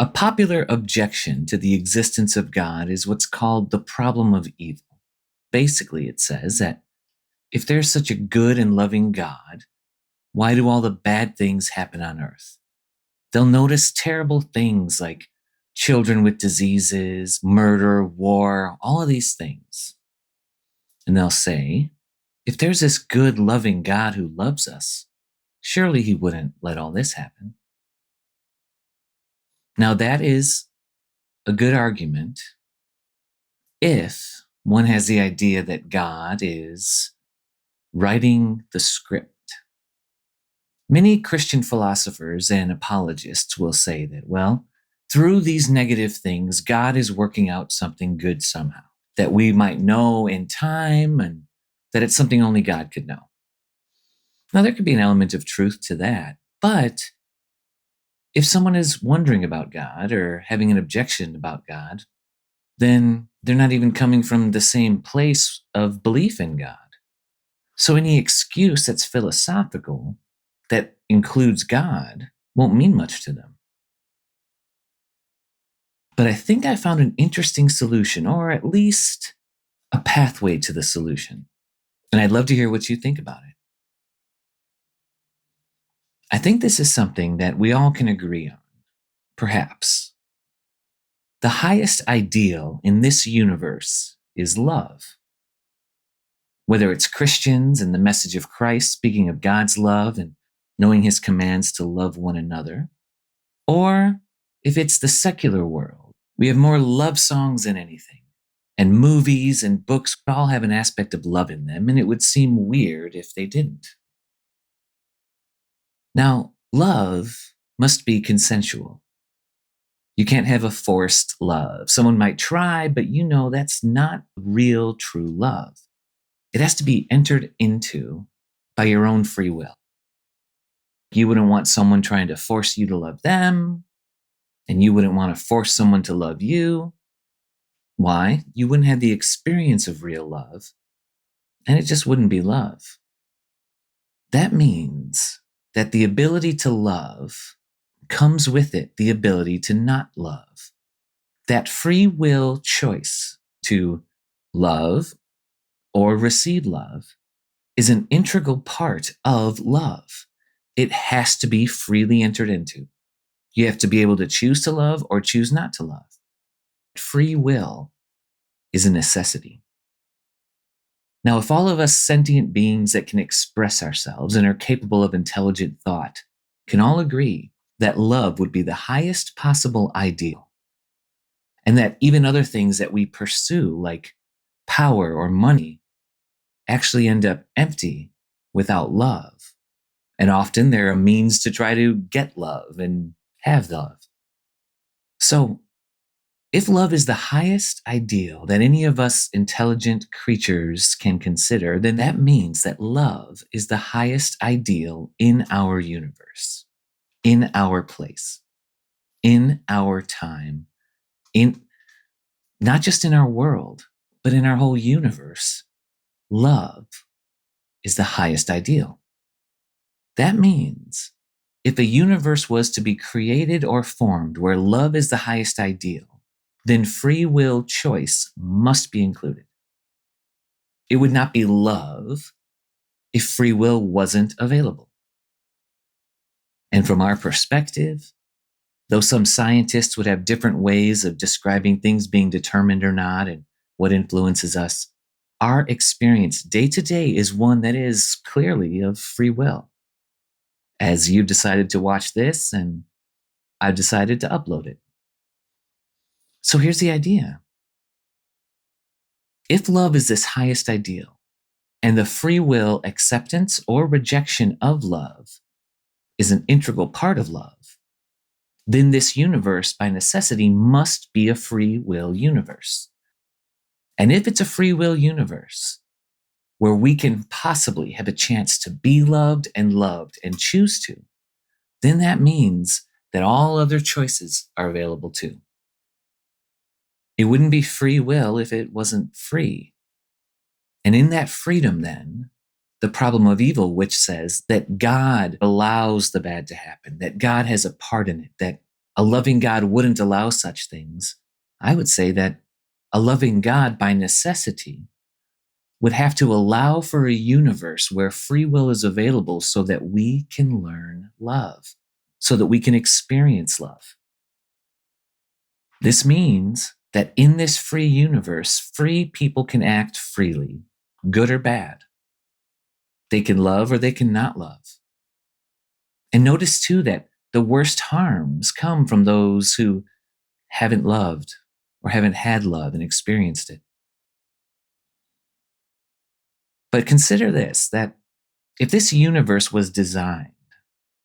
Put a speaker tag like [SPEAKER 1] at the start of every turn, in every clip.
[SPEAKER 1] A popular objection to the existence of God is what's called the problem of evil. Basically, it says that if there's such a good and loving God, why do all the bad things happen on earth? They'll notice terrible things like children with diseases, murder, war, all of these things. And they'll say, if there's this good, loving God who loves us, surely he wouldn't let all this happen. Now, that is a good argument if one has the idea that God is writing the script. Many Christian philosophers and apologists will say that, well, through these negative things, God is working out something good somehow that we might know in time and that it's something only God could know. Now, there could be an element of truth to that, but if someone is wondering about God or having an objection about God, then they're not even coming from the same place of belief in God. So any excuse that's philosophical, that includes God, won't mean much to them. But I think I found an interesting solution, or at least a pathway to the solution. And I'd love to hear what you think about it. I think this is something that we all can agree on, perhaps. The highest ideal in this universe is love. Whether it's Christians and the message of Christ speaking of God's love and knowing his commands to love one another, or if it's the secular world, we have more love songs than anything. And movies and books all have an aspect of love in them, and it would seem weird if they didn't. Now, love must be consensual. You can't have a forced love. Someone might try, but you know that's not real, true love. It has to be entered into by your own free will. You wouldn't want someone trying to force you to love them, and you wouldn't want to force someone to love you. Why? You wouldn't have the experience of real love, and it just wouldn't be love. That means that the ability to love comes with it the ability to not love. That free will choice to love or receive love is an integral part of love. It has to be freely entered into. You have to be able to choose to love or choose not to love. Free will is a necessity. Now, if all of us sentient beings that can express ourselves and are capable of intelligent thought can all agree that love would be the highest possible ideal, and that even other things that we pursue, like power or money, actually end up empty without love. And often they're a means to try to get love and have love. So, if love is the highest ideal that any of us intelligent creatures can consider, then that means that love is the highest ideal in our universe, in our place, in our time, in not just in our world, but in our whole universe. Love is the highest ideal. That means if a universe was to be created or formed where love is the highest ideal, then free will choice must be included. It would not be love if free will wasn't available. And from our perspective, though some scientists would have different ways of describing things being determined or not and what influences us, our experience day to day is one that is clearly of free will. As you've decided to watch this, and I've decided to upload it. So here's the idea. If love is this highest ideal, and the free will acceptance or rejection of love is an integral part of love, then this universe by necessity must be a free will universe. And if it's a free will universe where we can possibly have a chance to be loved and choose to, then that means that all other choices are available too. It wouldn't be free will if it wasn't free. And in that freedom, then, the problem of evil, which says that God allows the bad to happen, that God has a part in it, that a loving God wouldn't allow such things, I would say that a loving God, by necessity, would have to allow for a universe where free will is available so that we can learn love, so that we can experience love. This means that in this free universe, free people can act freely, good or bad. They can love or they can not love. And notice too that the worst harms come from those who haven't loved or haven't had love and experienced it. But consider this, that if this universe was designed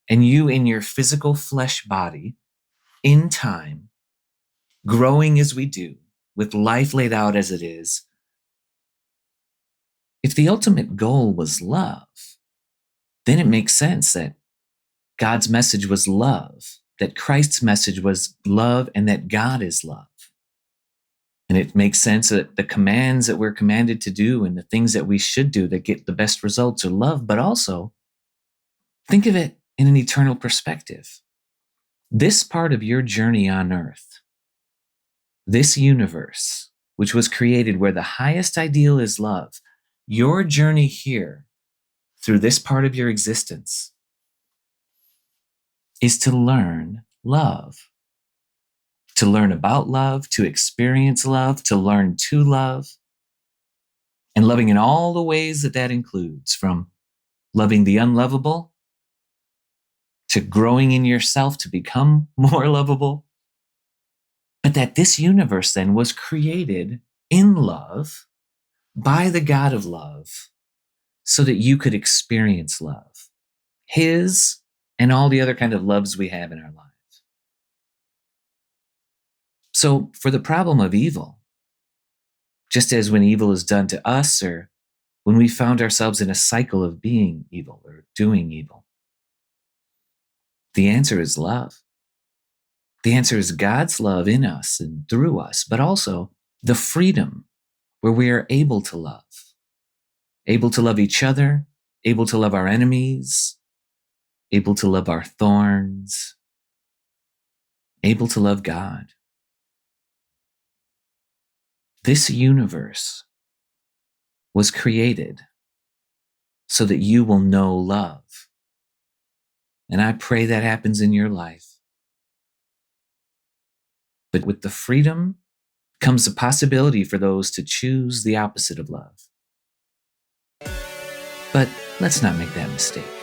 [SPEAKER 1] and you in your physical flesh body, in time, growing as we do, with life laid out as it is, if the ultimate goal was love, then it makes sense that God's message was love, that Christ's message was love, and that God is love. And it makes sense that the commands that we're commanded to do and the things that we should do that get the best results are love, but also think of it in an eternal perspective. This part of your journey on earth, this universe, which was created where the highest ideal is love, your journey here through this part of your existence is to learn love, to learn about love, to experience love, to learn to love, and loving in all the ways that that includes, from loving the unlovable to growing in yourself to become more lovable. But that this universe then was created in love by the God of love so that you could experience love, His and all the other kind of loves we have in our lives. So for the problem of evil, just as when evil is done to us or when we found ourselves in a cycle of being evil or doing evil, the answer is love. The answer is God's love in us and through us, but also the freedom where we are able to love each other, able to love our enemies, able to love our thorns, able to love God. This universe was created so that you will know love. And I pray that happens in your life. But with the freedom comes the possibility for those to choose the opposite of love. But let's not make that mistake.